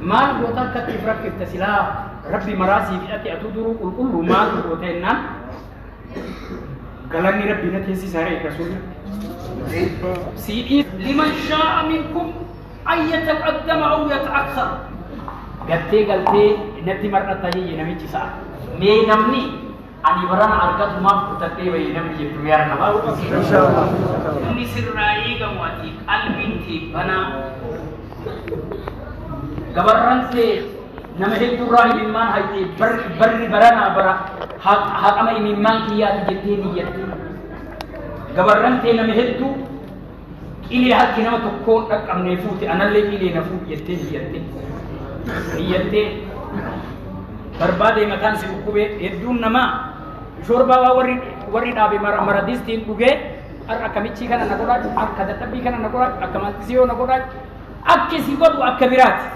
maal goota akka itti rakkifte silaa rabbi maraasii fidhate atu duruu qulqullu maal goota jennaan galanni rabbi na teessisaa ree rasuulli siidhii liman shaa'a minkum an yataqaddama aw yata'akhkhar gattee galtee natti mar'atta jee namichi sa'a mee namni ani barana argatu maaf kutadhee bayi namni jettu yaa rabaa inshallah inni sirraa eegamu ati qalbiin kee banaa gabarrantee nama hedduurraa imimmaan hayxee barri baranaa bara haqama imimmaan kiyyaati jettee niyyatte gabarrantee nama hedduu qilee harki nama tokkoon dhaqqabnee fuute anallee qilee na fuudh jettee niyyattee barbaade mataan si dhukkubee hedduun namaa shorbaa warri dhaabe maradistiin dhugee akka michii kana na godhaa akka dadhabbii kana na godhaa akka maltisiyoo na godhaa akka si godhu akka biraati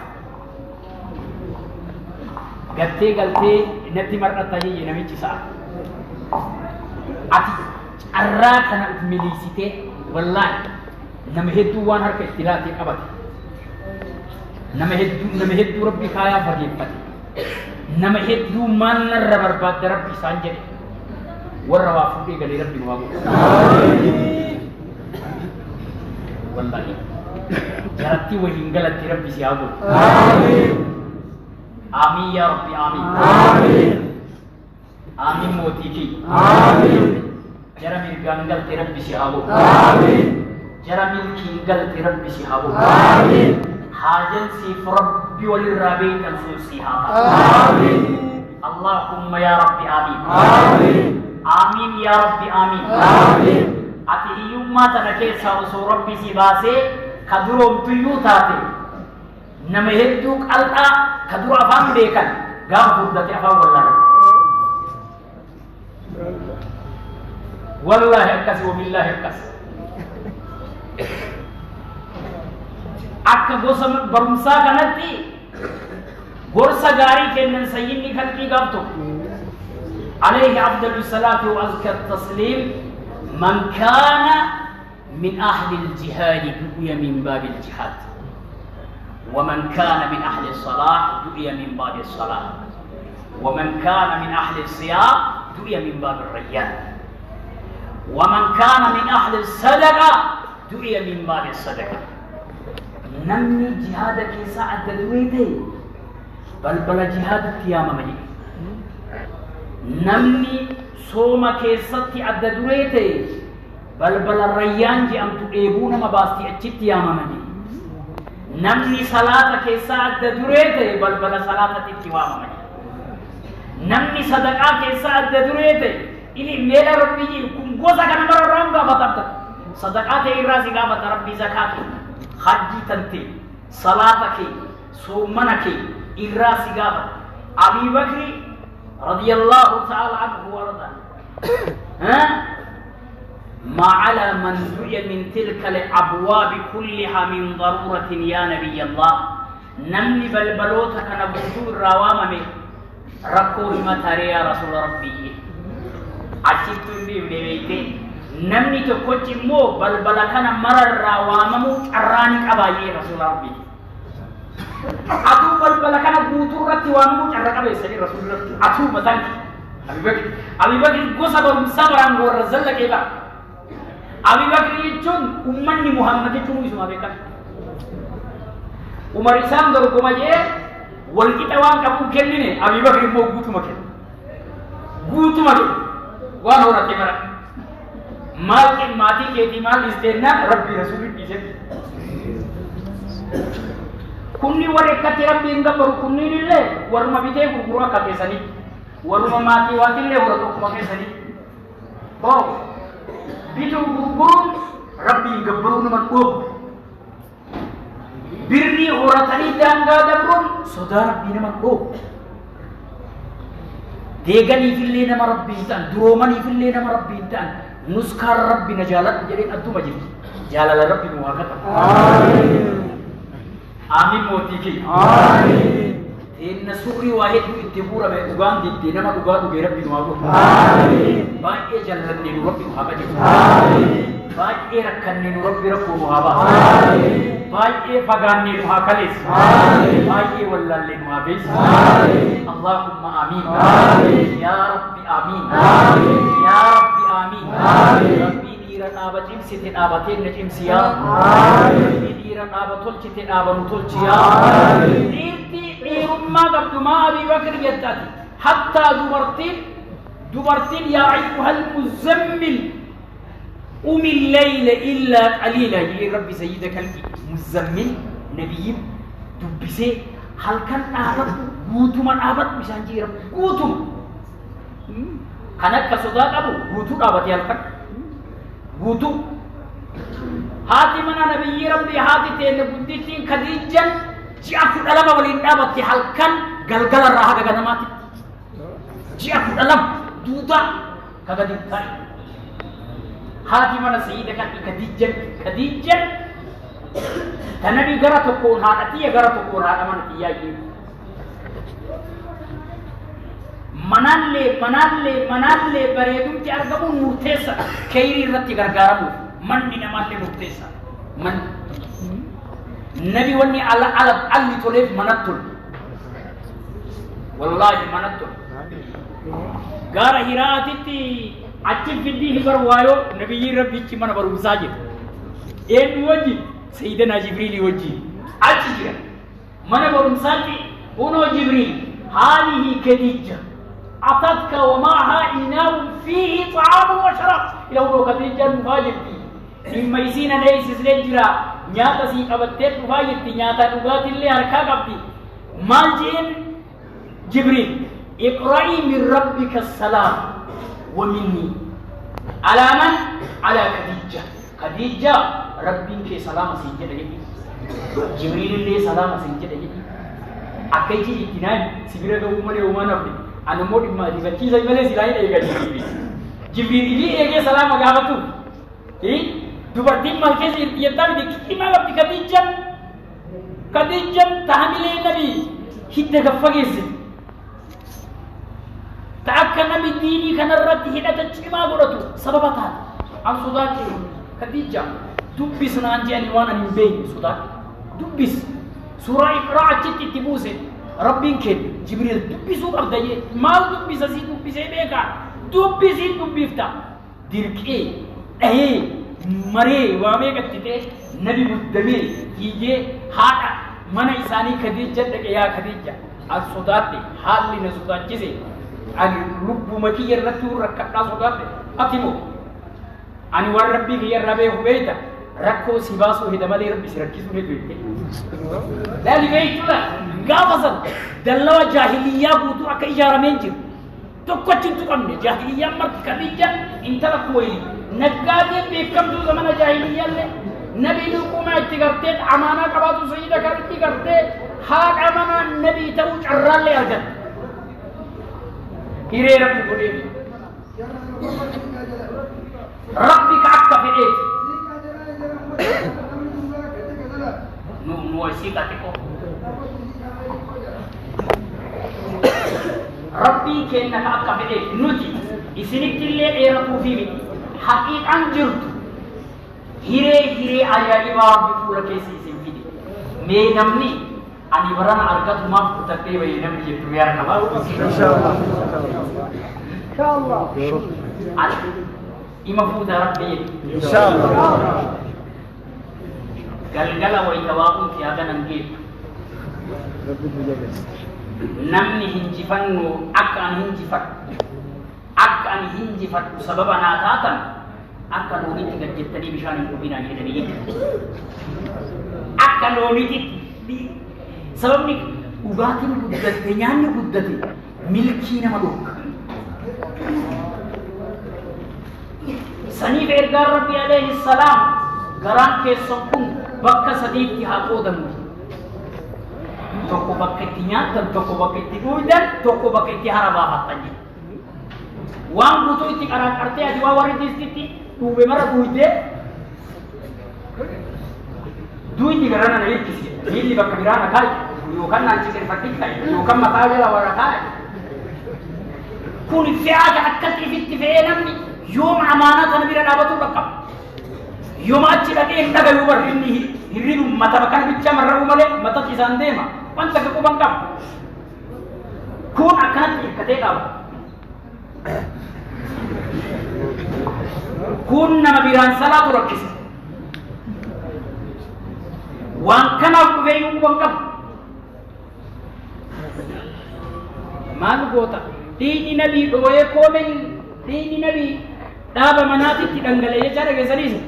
gattee galtee natti mar'atta jee namichi sa'a ati carraa kana uf miliisitee wallaahi nama hedduu waan harka itti laatee qabate nama hedduu rabbi kaayaa fageeffate nama hedduu maal narra barbaadde rabbi isaan jedhe warra waa fuudhee galee rabbi nu haa godhu wallaahi jaratti waliin galatti rabbi si haa godhu آمين يا ربي آمين آمين آمين موتيكي آمين جرم الجنجل تربي شهابو آمين جرم الكينجل تربي شهابو آمين حاجن سيف ربي وللربي تنسوسيها آمين اللهم يا ربي آمين آمين آمين يا ربي آمين آمين أتي يوم ما تنكيس هاوسو ربي سيباسي كدروم تيوتاتي nama hedduu qal'aa ka dura afaan beekan gaafa furdate afaan wallaahi akkasi wabillaahi akkas akka gosa barumsaa kanatti gorsa gaarii kennan sayyidni kalqii gaaf tokko alayhi afdalu salaati wa azka tasliim man kaana min ahli aljihaadi du'iya min baabi aljihaad ومن كان من أهل الصلاة دعي من باب الصلاة ومن كان من أهل الصيام دعي من باب الريان ومن كان من أهل الصدقة دعي من باب الصدقة نمي جهادك ساعة دويتي بل جهادك يا ممي نمي صومك ستي عد دويتي بل الريان جي أم تقيبون مباستي أجت يا ممي namni salaata keessaa adda duree ta'e balbala salaatatti itti waamamani namni sadaqaa keessaa adda duree ta'e ili meela rabbii kun gosa kana mararraan gaafatamta sadaqaa ta'e irraa si gaafata rabbii zakaa kee hajjii tante salaata kee soomana kee irraa si gaafata Abii Bakri radiyallahu ta'ala anhu warda ما على من دعي من تلك الأبواب كلها من ضرورة يا نبي الله نمني بلبلوتك نبوتو الروامة ركوه متاري يا رسول ربي أشيت بيبيتي نمني تكوتش مو بلبلك مرر الروامة أراني كبايي رسول ربي أتو بلبلك نبوتو رتي وامو أراني كبايي رسول ربي أتو مسانك أبي بكر قصة بمسابران ورزل لك إبا Abii Bakri jechuun ummanni Muhammad jechuun isuma beekan. Umar isaan dorgoma jee wal qixa waan qabu kennine Abii Bakri immoo guutuma kenne. Waan horate mara. Maal maatii keetii maal isteenna Rabbi Rasuulli dhiise. Kunni warri akkatti Rabbiin gabbaru kunniin illee warruma bitee gurguru akka keessanii warruma maatii waatillee warra tokkuma keessanii. Bitu gurgurun Rabbi gabbaru naman dhoobu birrii horatanii daangaa dabruun sodaa Rabbii naman dhoobu deeganiifillee nama Rabbii ta'an duroomaniifillee nama Rabbii ta'an nuskaan Rabbi na jaaladhu jedheen adduma jirti jaalala Rabbi nu haa kadhatu amiin mootii kee amiin inna surri waa hedduu itti buurame dhugaan diddee nama dhugaa dhugee Rabbi nu haa godhu baay'ee jaalladhee nu Rabbi nu haa qajeelu baay'ee rakkannee nu Rabbi rakkoo nu haa baasu baay'ee fagaannee nu haa kaleessu baay'ee ولا اللي نوابيس اللهم آمين يا ربي آمين يا ربي آمين ربي ديران آبا جمسي آبتين نجمسي يا ربي ديران آبا تلشي آبا نتلشي يا ديرتي ديرما قبل ما أبي بكر يتاتي حتى دبرتين يا أيها المزمل قم الليل إلا قليلا يا ربي سيدك المزمل نبي دبسي هل كان آبت قوتم آبت مشان جي رب قوتم كانت كصداق أبو قوتو آبت يالكن قوتو هاتي منا نبي ربي هاتي تين قدتين خديجا جاء فلما ولين آبت هل كان قلقل الراحة كغنماتي جاء فلما دودا كغدمتاني هاتي منا سيدك خديجا تنبي غرا تكون هاتي غرا تكون هذا من تياجي منالله بريدم تي ارغبو مرتسا كيري رتي غرغارمو من دينا مالله مرتسا من نبي وني على تولف منتل والله منتل غار هيراتي اچي فدي هبر وايو نبي ربي چي من برو ساجد ان وجي سيدنا جبريل وجي أجيرا من برمساتي هنا جبريل هذه خديجة أتتك ومعها إناء فيه طعام وشراب إلى هو خديجة مهاجر إما يسين ليس سلجرا نياتا سيقبتت مهاجر نياتا نغات اللي هركا قبتي مالجين جبريل اقرأي من ربك السلام ومني على من؟ على خديجة ربين كي سلام سينجد لجي جبريل اللي سلام سينجد لجي أكيد إتنان سبيرة دوما وما نبي أنا مود ما دي بتشي زي ملء سلاين إيجا جبريل اللي إيجا سلام أجابتو إيه دوبارتين مالكيس يتام دي كي ما قبل خديجة تحمل النبي هيدا كفاجيس تأكل نبي ديني كان الرد هيدا تجمع برضو سببتها عن صداقي خديجة دبس نانجاني وانا نبين صداق دبس سورة إقراء جت تبوسه ربين كن جبريل دبسو قبضة مال دبس أسي دبس بيكا دبفتا ديركي مري وامي كتته نبي مدمر يجي هذا من إنساني خديجة يا خديجة الصداق حال لنا صداق جزء الرب مكي الرتور ركعنا صداق أتيمو أنا وربي هي الربي هبيتا ركو سباسو هذا مالي ربي سركيسو هدوي لا لبيت لا قافزن دلوا جاهلية بوتو أكا إجارة منجر تقوتين تقمني جاهلية مرت كديجة انت لكوي نقادي بيكم دو زمن جاهلية اللي نبي نقوم اتقرتين عمانا قباتو سيدة كارتي قرتين حاق عمانا نبي توج عرال لي أرجل هيري ربي قديم ربك عكا في ايه نو سيكا تكو ربي كأنك عكا في ايه نوتي اسنك اللي ايرتو في بي حقيقا جرد هيري آيالي وابي فورا كيسي سنفيدي مي نمني أني بران أرقات ما فتكتي وينمني يتويار كما إن شاء الله إن شاء الله إما فوت ربي إن شاء الله قال ويتواقون في هذا ننجيب نمني هنجفنو أكان هنجفت سببنا تاتا أكان ونيتي قد جتني بشان المبين عن يدني أكان ونيتي سببني وباتن قدت نياني قدت ملكينا ملوك سنيف إرقار ربي عليه السلام قران كيسون كن بكا صديق تحاقو دمو توكو بكا تنياتن توكو بكا تدويدن توكو بكا تحربا حتنجي وان بوتو اتك أران كرتي أجوا وارد استيتي توبه مرا دويدي قرانا نليل كسي نيلي بكا برانا كاي يوكان نانشكر فتيك كاي يوكان مطاجلا ورا كاي كون فياجة أكتي في التفعي نمني يوم أمانة نبي رابطو بكم يوم أجل أكيد نبي وبرهني هريدو متى بكان بيتشا مرة ومالي متى كيسان ديما wanta ka quban qaba kun akkanatti hirkatee qaba kun nama biraan salaatu rakkisa waan kanaaf dhufee quban qaba maal goota diini nabii dhooyee koomeen diini nabii dhaaba manaatitti dhangala'ee jecha dhageessaniisa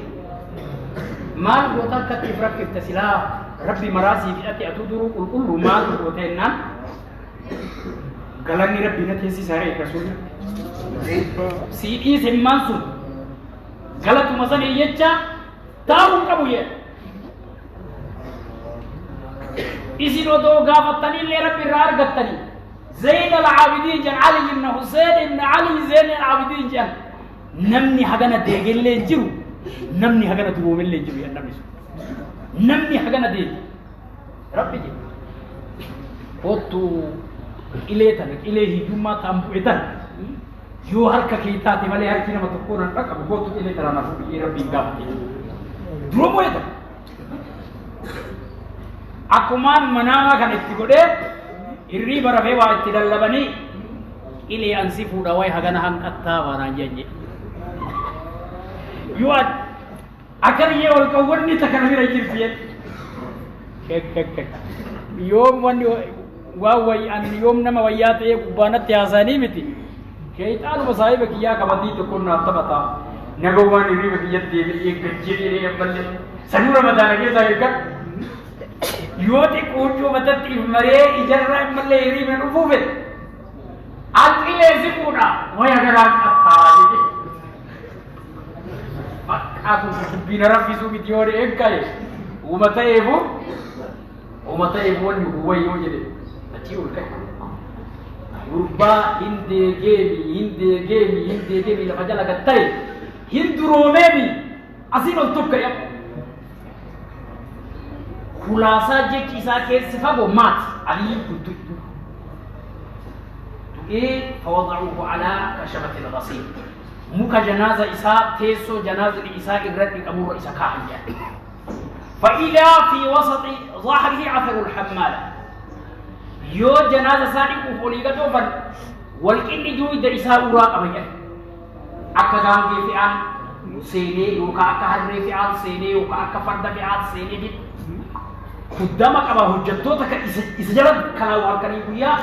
maal goota akkatti if rakkifta silaa rabbi maraasii fidhate atu duruu qulqullu maal goota jennaan galanni rabbi na teessisaa eeggasuudha sii dhiise himmaan sun galatuma sanii jecha taa'uun qabu jedha isin odoo gaafattaniillee rabbi irraa argattanii زين العابدين جن علي بن حسين بن علي زين العابدين جن نمني حقنا ديجل لين جرو نمني حقنا تقومين لين جرو يا نبي نمني حقنا ديج ربي جي وتو إليه تلك إليه جمعة تامبو إتن يو هرك كيتا تمالي هركينا ما تكون رك أبو بوتو إليه ترى نفسي ربي قام درومو إتن أكمان مناما كان إتقوله irri barafee waa itti lallabanii ilee ansi fuudha wayi hagana hanqattaa waanaan jenne yoo akkaniyyee ol qawwanni takana bira jirti jedhe yoom wanni waa wayi ani yoom nama wayyaa ta'ee gubbaanatti haasanii miti sheeyxaanuma saahiba kiyyaa qabatii tokkoon naaf taphataa nagawwaan hirriba kiyyatti deebi'ee gajjedhee ammallee sanuu ramadaana keessaa eeggadhu يوتي كوجو بتتي مري إجرّا ملّي يري من أفوفه أكيد يزيكونا ويا كرام أتاري أكو بينارا فيسو بيتيوري إكاي ومتى يبو هو يوجد أتيول كاي وربا هندي جيمي لما جالا كتاي هندرومي أسيب التوكا يا خلاصة جيك إذا كيسفا بمات عليه كتوتو إيه فوضعوه على كشبة الغسيل مك جنازة إساء تيسو جنازة إساء إبرد أمور إساء كاهنجا فإذا في وسط ظهره عثر الحمالة يو جنازة سادق وفوليغتو فن والكن جويد إساء أوراق أبيا أكدام في فعال سيني يوكا أكهر في فعال سيني يوكا أكفرد فعال سيني دي قدامك أبا هجتوتك إسجلت كلا واركني بيا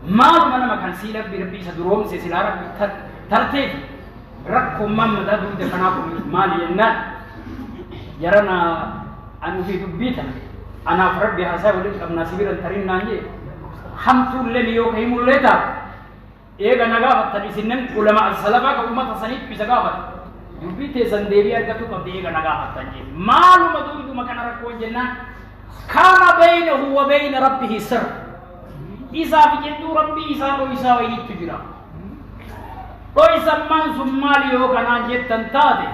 ما من ما كان سيلك بربي سدروم سيسلا ربي ترتيب ركم ما مدى دون دفناكم مالي النا يرانا أنو في دبيتا أنا فرد بحساب ولك أبنا سبيرا ترين نانجي حمد لله يوك هيم الليتا إيغا نغافت تنسنن علماء السلفة كأمة صنيف بسقافت دبيتي سنديبي أرغتو قبل إيغا نغافت تنجي مالو مدويدو مكان ركوان جنان كان بينه وبين ربه سر إذا بجدو ربي إذا وإذا ويجد تجرى وإذا من سمالي وكان جدا تادي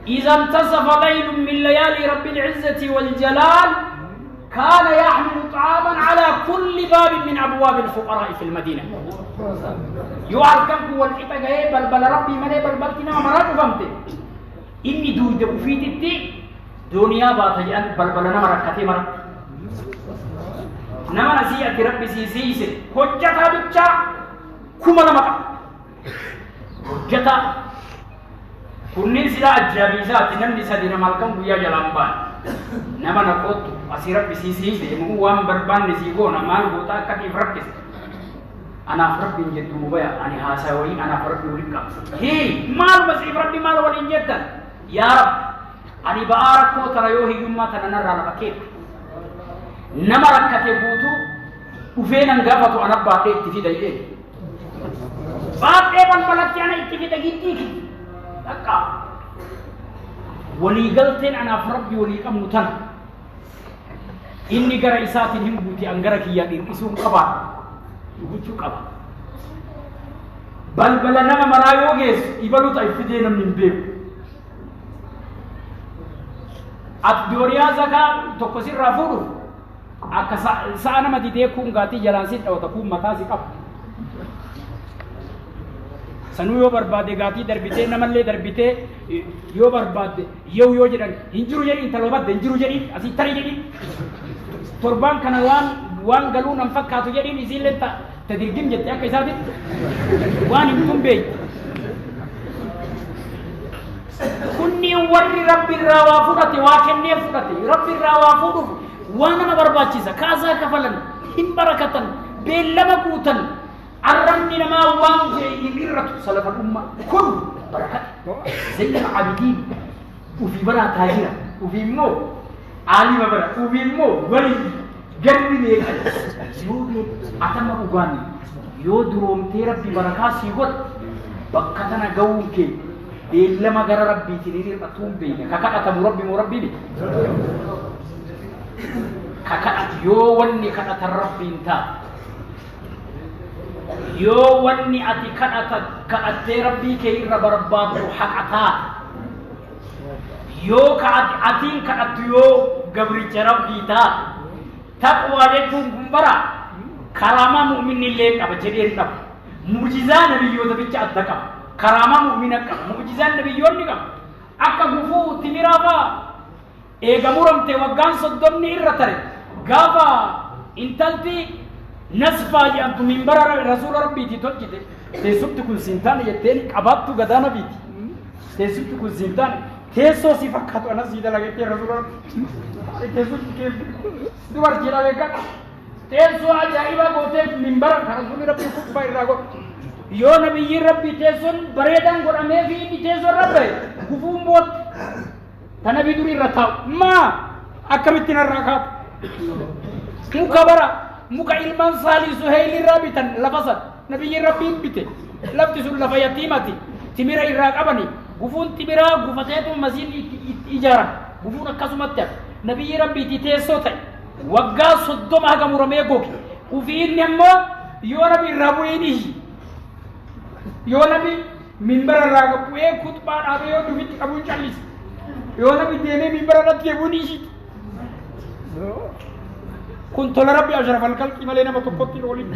إذا انتصف ليل من ليالي رب العزة والجلال كان يحمل طعاما على كل باب من أبواب الفقراء في المدينة يعركم والإبقى بل ربي من بلبلتنا مرات فهمت إني دويد وفيدتي دنيا باتجان بلبلنا مركتي مرات نما نسيئة ربي سيسيسي حجتا بچا كما نمكا حجتا كنين سلا أجابيزات نمني سدنا مالكم بيا جلامبان نما نقوت أسي ربي سيسيسي مهوان بربان نسيقونا مال بوتا كتف ربكس أنا ربي نجد مبايا أنا هاساوي أنا ربي ولكم هي مال مسيب ربي مال ولين جدا يا رب أنا بارك وترى يوهي يوم تنرى لبكيت نما ركته بوتو وفين انغافتو أنا بعدي تفيد أيه بعدي بنبلتي أنا تفيد أجيتك لكا ولي قلتين أنا فربي ولي كم نتن إني قرأ إساتين هم بوتي أنغرك يادين إسوم قبا يبوتو قبا بل نما مرايو جيس إبالو تأفيدين من بيب أتدوريا زكا تقصير رافورو akka sa'a nama didee kun gaatii jalaan sin dhawata kun mataa si qabu sanuu yoo barbaade gaatii darbitee namallee darbitee yoo barbaade yoo jedhan hin jiru jedhin taloo badde hin jiru jedhin asii tarii jedhin torban kana waan galuun an fakkaatu jedhin isiillee tadirgim jette akka isaatitti waan himtuun beekti. Kunni warri rabbi irraa waa fudhate waa kennee fudhate rabbi irraa waa fuudhuuf waan nama barbaachisa kaasaa kafalan hin barakatan beellama guutan arrabni namaa waan hin irratu salafa dhumma kun barakate zayyana abidiin ufii baraa taajira ufii immoo aalima bara ufii immoo wali gaddi beekan yoo atama dhugaani yoo duroomtee rabbi barakaa sii godha bakka tana ga'uun kee beellama gara rabbiitiin hir'atuun beeyne kakadhatamu rabbi moo rabbiini kakadhatu yoo wanni kadhatan rabbiin ta'a yoo wanni ati kadhattee rabbii kee irra barbaaddu haqataa yoo atiin kadhattu yoo gabricha rabbii ta'a taqwaa jechuun kun bara karaamaa mu'minni illee qaba jedheen dhabu mu'jizaa nabiyyoota bicha adda qaba karaamaa mu'mina qaba mu'jizaan nabiyyoonni qaba akka gufuu timiraa fa'a eega muramtee waggaan 30 irra tare gaafa intalti nasfaa jedhamtu minbara rasuula rabbiitii tolchite teessumti kun siintaan jetteen qabaattu gadaa nabiiti teessumti kun siintaan teessoo si fakkaatu anas sii dalagettee rasuula teessumti kee dubartiidha beekan teessoo ajaa'ibaa gootee minbara kan rasuulli rabbii kubbaa irraa godhu yoo nabiyyiin rabbii teessoon bareedaan godhamee fi inni teessoon rabbe gufuun bootti ta nabii durii irra taa'u maa akkamittiin irraa kaatu muka bara muka ilmaan saalii suheeyli irraa bitan lafa san nabiyyiin rabbiin bite lafti sun lafa yatiimati timira irraa qabani gufuun timiraa gufateetu masiin ijaaran gufuun akkasumatti hafe nabiyyi rabbiitii teessoo ta'e waggaa 30 haga muramee goge ufiinni ammoo yoo nabi irraa bu'een ishi yoo nabi minbara irraa bu'ee kutbaa dhaabee yoo dhufitti qabuun callisi yoo nabi deemee minbara irratti eeguun ishi kun tola rabbi ashrafal khalqi malee nama tokkotti oolin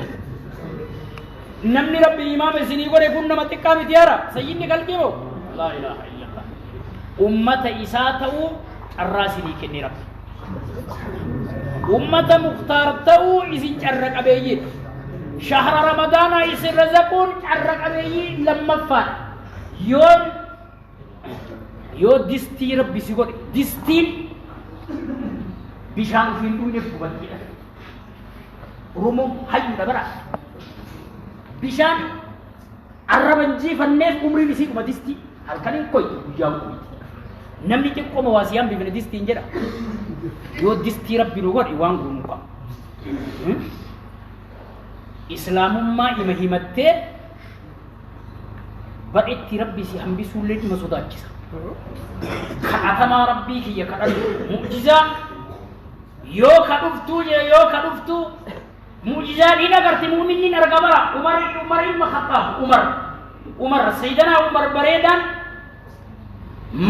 namni rabbi imaama isinii godhe kun nama xiqqaa miti yaara sayyidni khalqii moo laa ilaaha illallah ummata isaa ta'uu carraa isinii kenne rabbi ummata mukhtaar ta'uu isin carra qabeeyyii shahra ramadaanaa isin razaquun carra qabeeyyii lammaffaan yoo distii rabbi si godhe distiin bishaan ufiin dhugneef gubattiidha Oromoon hayyuudha bara bishaan arraban jiifanneef umriin isii dhuma distii halkaniin koy guyyaan kuyti namni xiqqooma waasiyaan bifne distiin jedha yoo distii rabbi nu godhe waan guunuu qaba islaamummaa ima himattee badhetti rabbi si hambisuullee dhima sodaachisa kadhatamaa rabbii kiyya kadhatu mu'jizaa yoo kadhuftu mu'jizaan hin agarti mu'minni arga bara umar ilma khattaab umar sayyidina umar bareedaan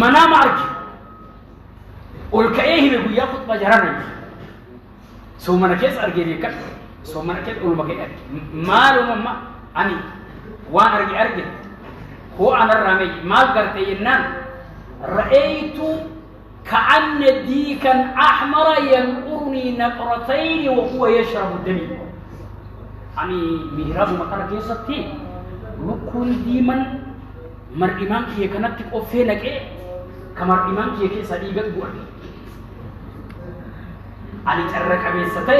manaama arge ol ka'ee hime guyyaa khutbaa jarana soomana keessa argee beekan soomana keessa oluma ka'ee arge maalumamma ani waan arge hoo anarraa mee maal gartee jennaan ra'aytu كأن ديكا أحمر ينقرني نقرتين وهو يشرب دمي يعني مهراب مكان كيستي لكل ديما مر إمام كي كانت تقفينك إيه كمر إمام كي صديقك بوحدي أنا ترك أبي ستة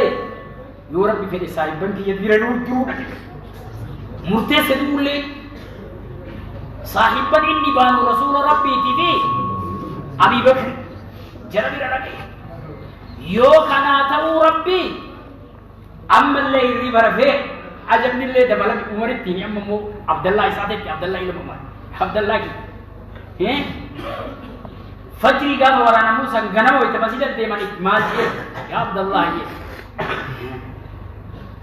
يورب في السايبان كي يدير الوجود مرتسل يقول لي صاحبا إني بان رسول ربي تبي أبي بكر جربي رأيك يو كناتو ربي أما اللي يري برفه أجمع اللي دبلك عمر التيني أما مو عبد الله يساعدك عبد الله إلى مما عبد الله كي فجري قام ورانا موسى غنم ويتمسيد الديمان إكمال يا عبد الله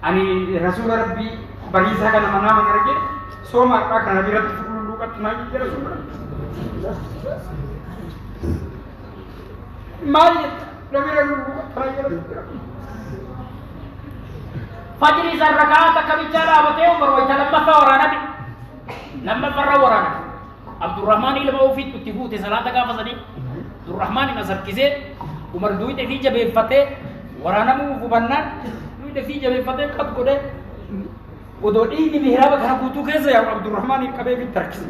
أني رسول ربي بريسا كان منام نرجع سوما كان نبي رب فلو كتنا يجي رسول ربي مالي نبي رب كتنا يجي رسول ربي فجري زرقات كبيرة أبتيه وبروي لما فورانا لما فرّا ورانا عبد الرحمن إلى ما وفيت تبوت صلاة كافة صدي عبد الرحمن نصر كيسة عمر دويت في جبهة فتح waraana muufu bannaan nuyi fi jabeeffatee qab godhe odoo dhiigni mihraaba kana guutuu keessa yaa Abdurrahmaan qabee fi tarkise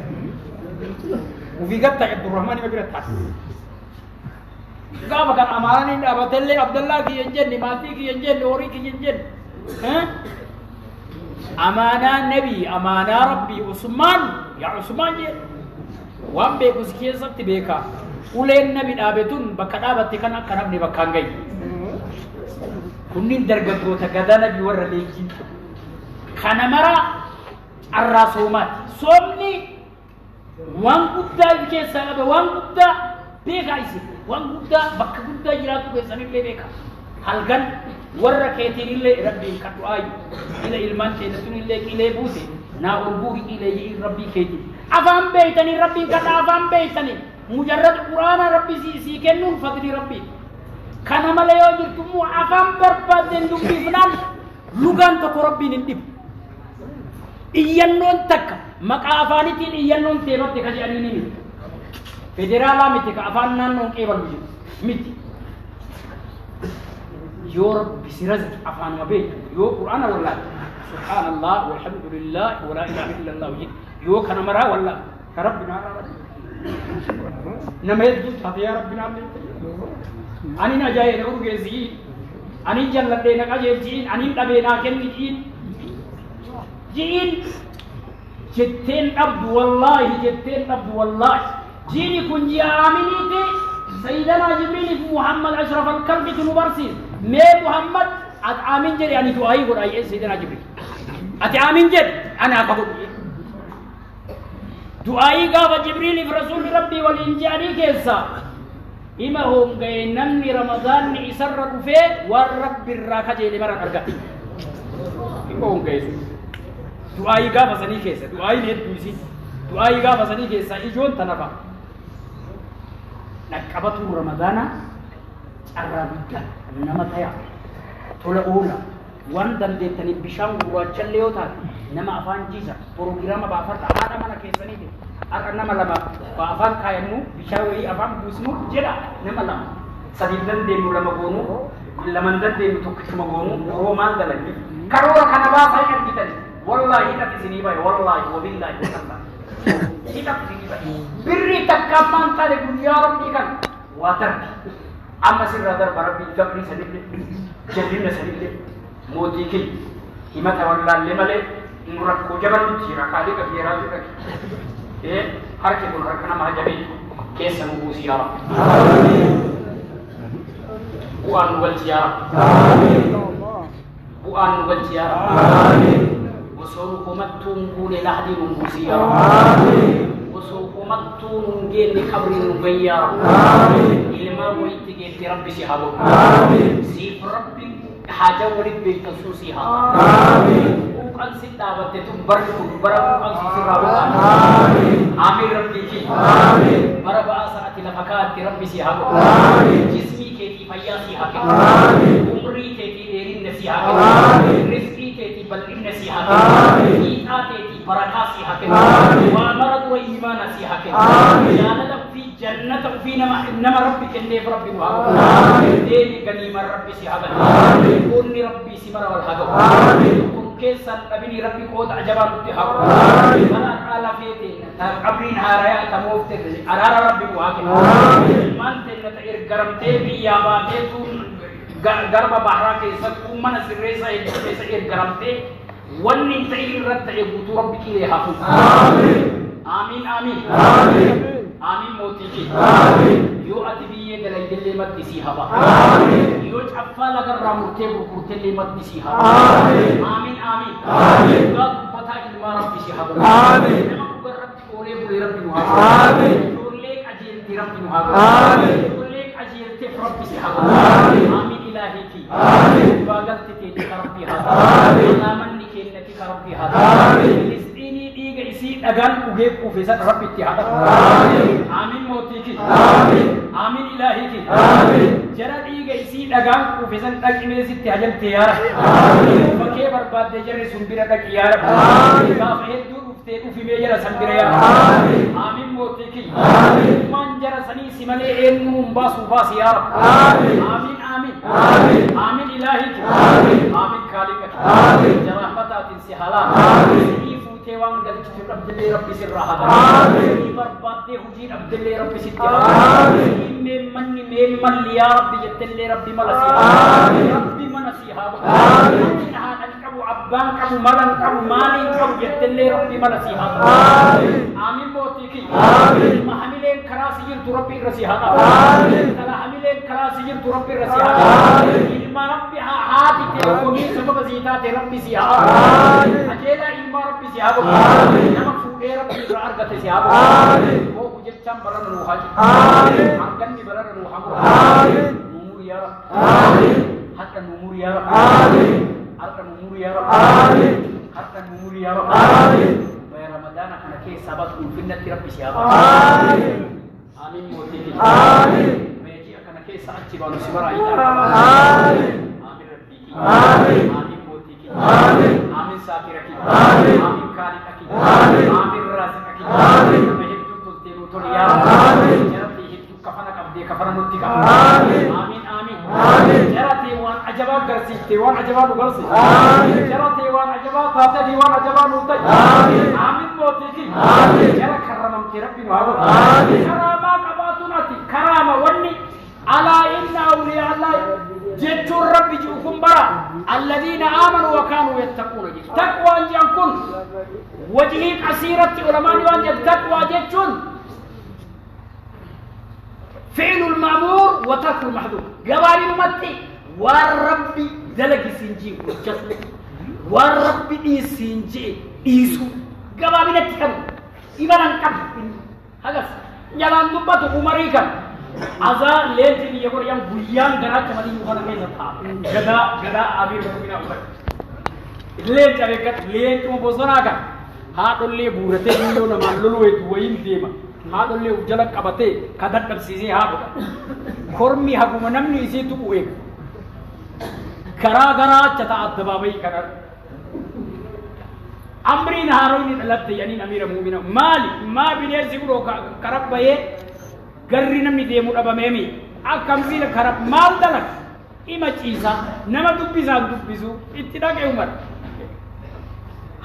ufii gatta Abdurrahmaan ima bira taasise gaafa kan amaanaan dhaabatellee Abdallaa kiyya hin jenne maatii kiyya hin jenne horii kiyya hin jenne amaanaa nabii amaanaa rabbii Usmaan yaa Usmaan jedhe waan beekus keessatti beekaa uleen nabi dhaabetun bakka dhaabatte kan akka namni bakka hin gaye kunniin dargaggoota gadaa nabi warra leenjii kana mara arraa soomaati soomni waan guddaa keessaa qabe waan guddaa beekaa isin waan guddaa bakka guddaa jiraatu keessanillee beekaa halkan warra keetiinillee rabbiin kan du'aayu ila ilmaan keenyatunillee qilee buute naa urguu qilee yiin rabbii keetii afaan beeytanii rabbiin kan afaan beeytanii mujarrad quraana rabbi sii kennuun fadli rabbii kana malee yoo jirtu immoo afaan barbaadeen dubbifnaan lugaan tokko rabbiin hin dhibu iyyannoon takka maqaa afaanitiin iyyannoon teenotti ka jedhanii ni miti federaalaa miti ka afaan naannoon qeebalu jiru miti yoo rabbi si razaqi afaanuma beektu yoo quraana wallaahi subhaanallah walhamdulillah walaa ilaaha illallah yoo kana maraa wallaahi ka rabbi naa nama hedduu taate yaa rabbi naa anin ajaa'ee na urgeessiin anin jalladhee na qajeelchiin anin dhabee naa kennitiin jiin jetteen dhabdu wallaahi jetteen dhabdu wallaahi jiini kun ji'a aaminiiti سيدنا جبريل في محمد أشرف الكلب تنبرسي مي محمد أتعامين جري يعني دعائي قد أي سيدنا جبريل أتعامين جري أنا أقول دعائي قاب جبريل في رسول ربي والإنجاني كيسا إما هم نمني رمضان إسر رفي والرب الراكجي لمرا أرقاتي إما هم دعائي قاب سني كيسا دعائي نهد بيسي دعائي قاب سني كيسا إجون تنبا نكبت رمضان الرابطة نما تيا تولا أولا وان دم دتني بشام وراجل ليوتا نما أفان جيزا بروجرام بافر هذا ما نكيسني ده أنا ما لما بافر كاينو بشاوي أفان بوسمو جدا نما لما سديدن دم لما بونو لما ندن دم توكش ما بونو رومان دلني كارورا كنبا سايكن كتير والله إذا تسيني باي والله وبالله وكذا kita beri takaman tadi dunia orang ikan water amma sih radar barang bintang ni sedikit jadi sedikit modikin himat awal lalu malah murat kujaban cira kali kebiara juga har kita har kena mahajabi kesam busiara buan wal siara buan wal siara وسوقمت تنقول لحد نبوسيا وسوقمت تنقل لقبر نبيا إلما ويتجي في ربي سيحابو سيف ربي حاجة ولد بيت سوسيها وقال ستابت تبرك برب قال سيرابو آمين ربي كي برب آسرة لفكات ربي سيحابو جسمي كي فيا سيحابو عمري كي ديرين نسيحابو رزقي كي بل إن سيحابو إيتاتي بركة سيحابو ومرض وإيمان سيحابو جانت في جنة في نما ربي كنده ربي وحابو ديني غنيمة ربي سيحابو كوني ربي سمر والحابو كون كيسان نبيني ربي قود عجبان تحابو أنا على فيتي قبرين هاريا تموفتك أرار ربي وحابو من تنة إرقرمتي بياباتي garba bahra ke sakku mana sirresa isa irgaramte wanni ta'ir ratta ebutu rabbiki le hafu amin amin amin amin motiki amin yo atibiye dalay delle madisi haba amin yo chaffala garra murte burkurte le madisi haba amin amin amin amin gad pata ilma rabbi si haba amin nama garra ole bule rabbi nu haba amin ole ajil rabbi nu haba amin ole ajil te rabbi si haba amin إلهي آمين وقلت كي تربي هذا آمين آمن كي نتي تربي هذا آمين لسيني ديغ إسي أغان أغيب أفسد ربي تهذا آمين آمين موتيكي آمين آمين إلهي كي آمين جرى ديغ إسي أغان أفسد أجمل سي تهجل تيارة آمين فكي برباد جرى سنبرة تكيارة آمين كافيت دور أفتير أفي ميجر سنبرة آمين آمين موتيكي من جرى سني سمالي إنهم باسو باس يا رب آمين آمين آمين إلهي آمين خالقك جرى رحمتات سهلا تيوان قلت عبد الله ربي سرها برباد حجين عبد الله ربي ستها من يا ربي جد الله ربي ملسيها ربي منسيها منها أنكبو عبان كبو ملن كبو مالي كبو جد الله ربي ملسيها آمين موتيكي ما حملين كراسيين ربي رسيها كلا حملين كراسيين ربي رسيها إلما ربي هاتي تيوكمي سبب زيدات ربي سيها أجيلا إلما ربي سيها nama fuudhee rabbi irraa argate si haa godhu hoo jechaan barana nuu haa jiru hanganni barana nuu haa godhu nuumur yaa rabbi harka nuumur yaa rabbi harka nuumur yaa rabbi harka nuumur yaa rabbi baya ramadaana kana keessaa baatu ulfinnatti rabbi si haa godhu amiin mootii meetii kana keessa achi baanu si bara amiin rabbii amiin mootii amiin saakiraki amiin خالقك آمين رازقك آمين مهدو تلتينو توليا آمين جرتي هدو كفنا كبدي كفنا نوتي آمين آمين آمين جرتي وان عجبا غرسيتي وان عجبا غرسي آمين جرتي وان عجبا تاتي وان عجبا نوتي آمين آمين موتيكي آمين جرا كرمت ربي وهو آمين كرامة كباتناتي كرامة وني على إن أولياء الله جت الرب جوكم برا الذين آمنوا وكانوا يتقون تقوى جانكم وجهك أسيرة علماء وانجب تقوى جتون فعل المأمور وترك المحظور جواري المتي والرب دلق سنجي وجسلك والرب سنجي إيسو جواري نتكلم إبنا نكب هذا جلان دبته أمريكا أذا ليتني يقول يوم بيان غرات كمالي يقول كذا ثا غدا أبي ربنا أقول ليت أبيك ليت مو بوزنا كا هذا اللي بورته يلو نمان لولو يدوين ديما هذا اللي وجلك أبته كذا تبصيزي هذا خرمي هكو منامني يسي تقوي كرا غرا چتا أدبابي كرا أمرين هارون لبته يعني أمير المؤمنين مالي ما بيني زيكو كرب بيه garri namni deemu dhabameemi akkam siila karab maal dalag ima ciisa nama dubbisaan dubbisu itti dhaqee umar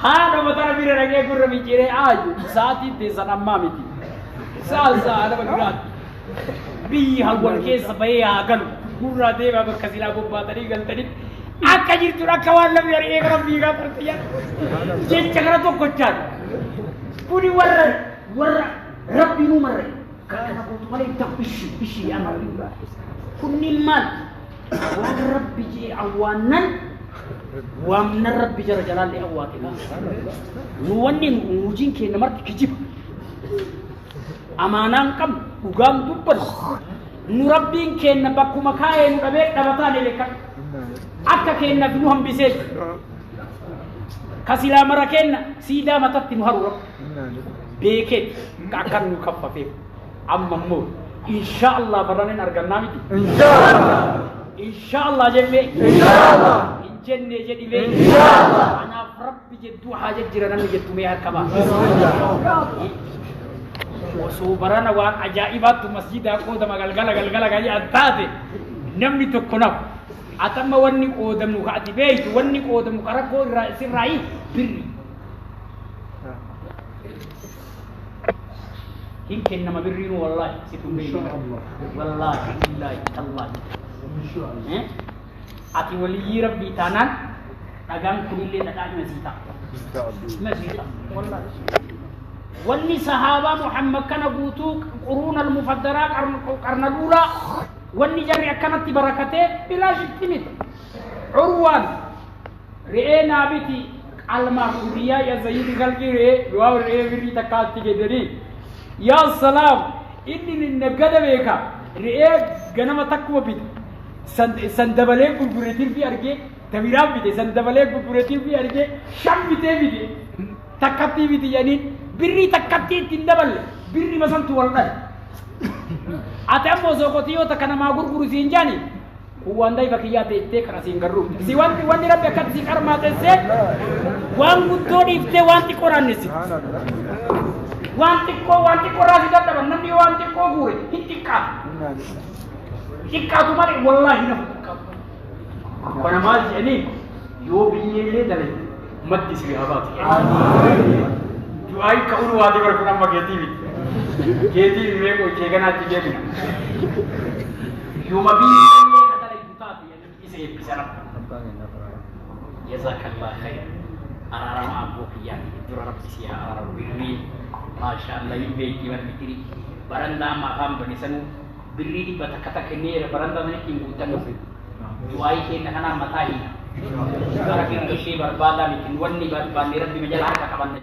haadha matara bira dhaqee gurra micciiree aayu sa'aatii teessan ammaa miti sa'a nama duraati biyyi hawwan keessa bahee haa galu gurraa deemaa bakka silaa bobbaatanii galtanii akka jirtu akka waan namni ari'ee gara fiigaa tartiyyaa jecha kana tokkochaan kuni warra rabbi nu marre karena aku tuh itu bisi amal riba. Kuniman, wah Rabbi ji awanan, wamna Rabbi jara jalan le awatina. Nuwanin ujin ke namar kijib. Amanan kam ugam tupan. Nurabbin ke nabaku makaye nurabe nabatan lekan. Akka ke nabnu ham bisej. Kasila maraken sida matat timuharur. Beket kakan nukappafe. أممو إن شاء الله برانين أرجعنامي إن شاء الله جمع إن شاء الله إن جنة جدي إن شاء الله أنا رب جدو حاجة جيرانم جدو ميار كبا وسوبرانا وان عجائبات مسجد أكو دم غلغلة كاي أتاته نمني تكوناب أتم واني قدم نخاتي بيت واني قدم كركو سراي بري يمكن نما برينو والله سيتم بيني والله بالله الله أتي ولي ربي تانان أجام كل اللي تدعي مسيتا والله واللي صحابة محمد كان بوتوك قرون المفضلة قرن الأولى واللي جري كانت بركته بلا شك عروان رئينا بيتي المعبودية يا زيد قلبي رئي وهو رئي بري تكاتي كدري يا سلام إني النبغة بيكا رئي غنما تقوى بيت سندبالي كبرتين في أرجع تبيرام بيت سندبالي كبرتين في أرجع شام بيت تكاتي بيت يعني بري تكاتي تندبال بري مثلا تولنا أتم وزوجتيو تكنا ما غور سينجاني هو عندي بقية تيك راسين كرو سوانتي وانتي ربي أكاد سكر ما تسي وان غدوني إفتي وانتي قران نسي wanti ko rasi dadhaban namni wanti ko guure hin xiqqaatu malee wallaahi nama xiqqaatu kana maal jedhanii yoo biyyee dalay maddi si habaati du'aayi ka'uun waa dabar kun amma geetii meeqoo ishee ganaatti deebina yooma biyyee kadalay butaati isa eebbisana jazakallah khayr ararama abboo kiyyaan dura rabbisi araru birrii maashaallah hin beekii warri birii barandaa amma afaan banisanuu birrii dhibba takka takka inni barandaa sana ittiin guuttamu du'aayi kenna kanaan mataa hina gara keenya ishee barbaadaan ittiin wanni barbaanne rabbi majala harka qabanna